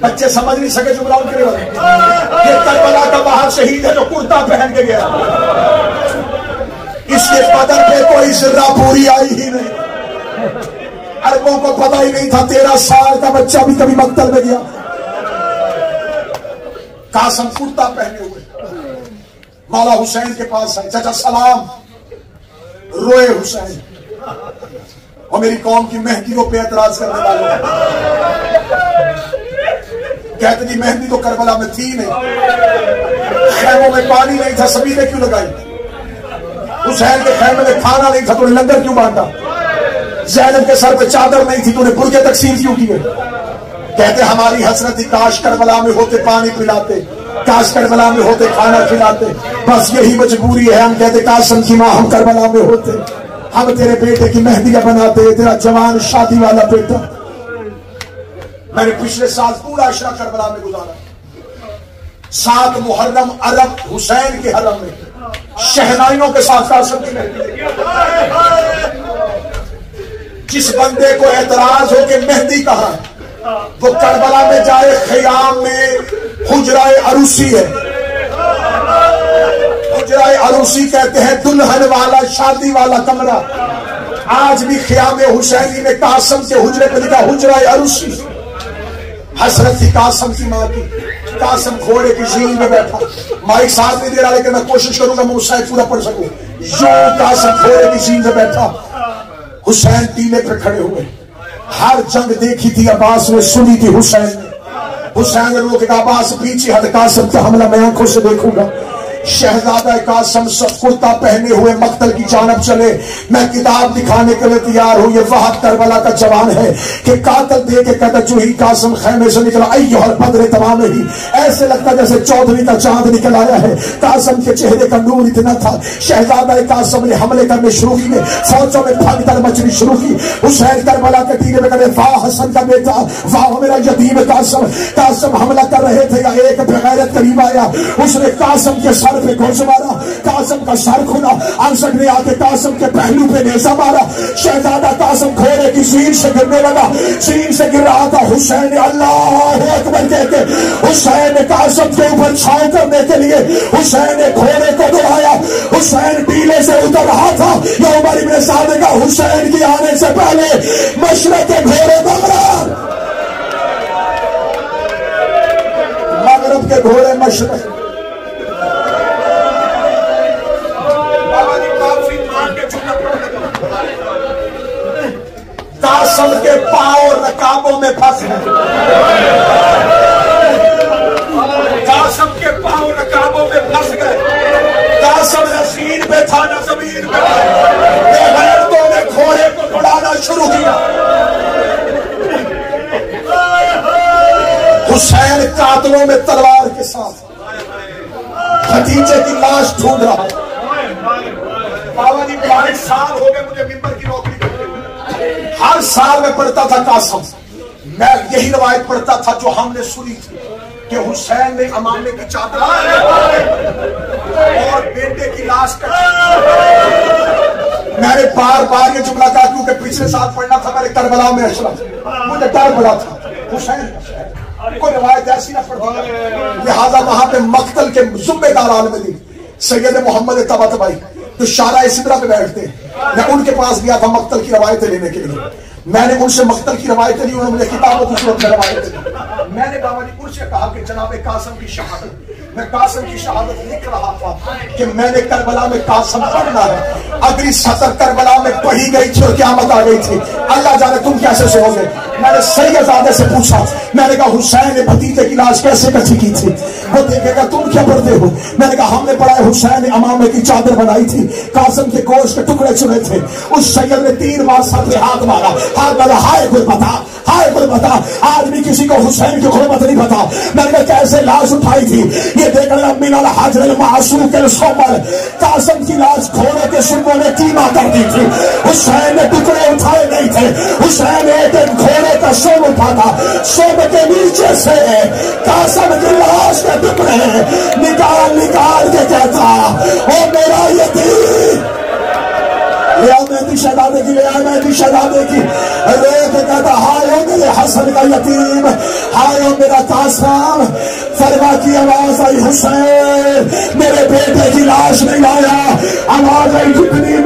بچے سمجھ نہیں سکے جملہ ان کے لیے یہ کربلا کا باہر شہید ہے جو کرتا پہن کے گیا، اس کے بدن پہ کوئی ذرہ پوری آئی ہی نہیں، عربوں کو پتہ ہی نہیں تھا 13 سال کا بچہ بھی کبھی مقتل میں گیا۔ قاسم کرتا پہنے ہوئے مولا حسین کے پاس آئے، چچا سلام، روئے حسین، اور میری قوم کی مہندیوں پہ اعتراض کرنے والے کہتے جی مہندی تو کربلا میں تھی نہیں، خیموں میں پانی نہیں تھا، سبیلیں کیوں لگائی؟ حسین کے خیمے میں کھانا نہیں تھا تو نے لنگر کیوں بانٹا؟ زینب کے سر پہ چادر نہیں تھی تو نے برقعے تقسیم کیوں کیے؟ کہتے ہماری حسرت کاش کربلا میں ہوتے پانی پلاتے، کاش کربلا میں ہوتے کھانا کھلاتے، بس یہی مجبوری ہے۔ ہم کہتے قاسم کی ماں ہم کربلا میں ہوتے، ہم تیرے بیٹے کی مہندیاں بناتے، تیرا جوان شادی والا بیٹا۔ میں نے پچھلے سال پورا عشرہ کربلا میں گزارا، 7 محرم عرب حسین کے حرم میں شہنائیوں کے ساتھ قاسم کی مہندی۔ جس بندے کو اعتراض ہو کہ مہندی کہاں ہے وہ کربلا میں جائے، خیام میں حجرہ عروسی ہے، حجرہ عروسی کہتے ہیں دلہن والا شادی والا کمرہ۔ آج بھی خیام حسینی میں قاسم کے حجرے پہ لکھا حجرہ عروسی۔ حسرت تھی قاسم کی ماں کی، قاسم گھوڑے کی زین میں بیٹھا، مائک ساتھ نہیں دے رہا لیکن میں کوشش کروں گا میں اس سائد پورا پڑھ سکوں۔ یوں قاسم گھوڑے کی زین میں بیٹھا، حسین ٹیلے پہ کھڑے ہوئے۔ ہر جنگ دیکھی تھی عباس نے، سنی تھی حسین نے۔ حسین نے روکے گا عباس پیچھے ہٹ، قاسم کا حملہ میں آنکھوں سے دیکھوں گا۔ شہزادہ قاسم سب کرتا پہنے ہوئے مقتل کی جانب چلے۔ میں کتاب دکھانے کے لیے تیار ہوں، یہ وحد کربلا کا جوان ہے کہ قاتل دے کے کہتا جو ہی قاسم خیمے سے نکلا ایھا البدر تمام ہی، ایسے لگتا جیسے چودھری کا چاند نکل آیا ہے۔ قاسم کے چہرے کا نور اتنا تھا، شہزادہ قاسم نے حملے کرنے شروع کیے، فوجوں میں بھگدڑ مچنی شروع کی۔ حسین کربلا کے ٹیلے میں کہتے واہ حسن کا بیٹا، واہ میرا یتیم قاسم۔ قاسم حملہ کر رہے تھے، ایک بغیرت قریب آیا، اس نے قاسم کے سر پہ گھوس مارا، قاسم کا سر کھلا، انصر نے آ کے قاسم کے پہلو پہ نیزہ مارا۔ شہزادہ قاسم گھوڑے کی زین سے گرنے لگا، زین سے گر رہا تھا۔ حسین نے اللہ اکبر کہہ کے حسین نے قاسم کے اوپر چھاؤں کرنے کے لیے حسین نے گھوڑے کو دوڑایا۔ حسین ٹیلے سے اتر رہا تھا، یہ عمر ابن سعد کا حسین کے آنے سے پہلے مشرق کے گھوڑے مغرب، مغرب کے گھوڑے مشرق۔ قاسم کے پاؤں رکابوں میں پھنس گئے، قاسم کے پاؤں رکابوں میں پھنس گئے۔ قاسم نہ زین پہ تھا نہ زمین پہ، بے غیرتوں نے گھوڑے کو دوڑانا شروع کیا۔ حسین قاتلوں میں تلوار کے ساتھ بھتیجے کی لاش ڈھونڈ رہا ہے۔ بابا جی 22 سال ہو گئے مجھے ممبر کی نوکری کرتے ہوئے، ہر سال میں پڑھتا تھا قاسم، میں یہی روایت پڑھتا تھا جو ہم نے سنی تھی کہ حسین نے امامے کی چادر اور بیٹے کی لاش کٹی۔ میں نے بار بار یہ جملہ کہا کیونکہ پچھلے سال پڑھنا تھا میں نے کربلا میں اشرف، مجھے ڈر بڑا تھا حسین کوئی روایت ایسی نہ پڑھتی، لہذا وہاں پہ مقتل کے ذمہ دار عالم دین سید محمد طباطبائی جو شارع سدرہ پہ بیٹھتے ہیں، میں ان کے پاس گیا تھا مقتل کی روایتیں لینے کے لیے۔ میں نے ان سے مقتل کی روایتیں لی، انہوں نے مجھے کتابوں کی صورت میں روایتیں لی۔ میں نے بابا جی ان سے کہا کہ جناب قاسم کی شہادت، میں قاسم کی شہادت لکھ رہا تھا کہ میں نے کربلا میں قاسم پڑھنا ہے۔ اگلی سطر کربلا میں پڑھی گئی تھی اور قیامت آ گئی تھی، اللہ جانے تم کیسے سو گے۔ میں نے سیدزادے سے پوچھا، میں نے کہا حسین نے بھتیجے کی لاش کیسے کٹھی کی تھی؟ وہ دیکھے گا تم کیا پڑھتے ہو؟ میں نے کہا ہم نے پڑھا ہے حسین نے امامے کی چادر بنائی تھی، قاسم کے گوشت کے ٹکڑے چنے تھے، اس سید نے 3 بار سر پہ ہاتھ مارا، ہاتھ مارا، ہائے کوئی بتا، ہائے کوئی بتا۔ آج بھی کسی کو حسین کی غربت نہیں پتا۔ میں نے کہا کیسے لاش اٹھائی تھی؟ یہ دیکھ رہا من الحجر المعصوق الصبر، قاسم کی لاش گھوڑے کے سنگوں نے قیمہ کر دی تھی، حسین نے ٹکڑے اٹھائے نہیں تھے۔ حسین ایک گھوڑے کا سوم اٹھاتا، سوم کے نیچے سے قاسم کی لاش کے ٹکڑے نکال نکال کے کہتا او میرا یتیم، لیا مہدی شہزادے کی، لیا مہدی شہزادے کی، رو کے کہتا ہائے میرے حسن کا یتیم، ہائے میرا کی آواز آئی حسین میرے بیٹے کی لاش نہیں آیا. آواز آئی جتنی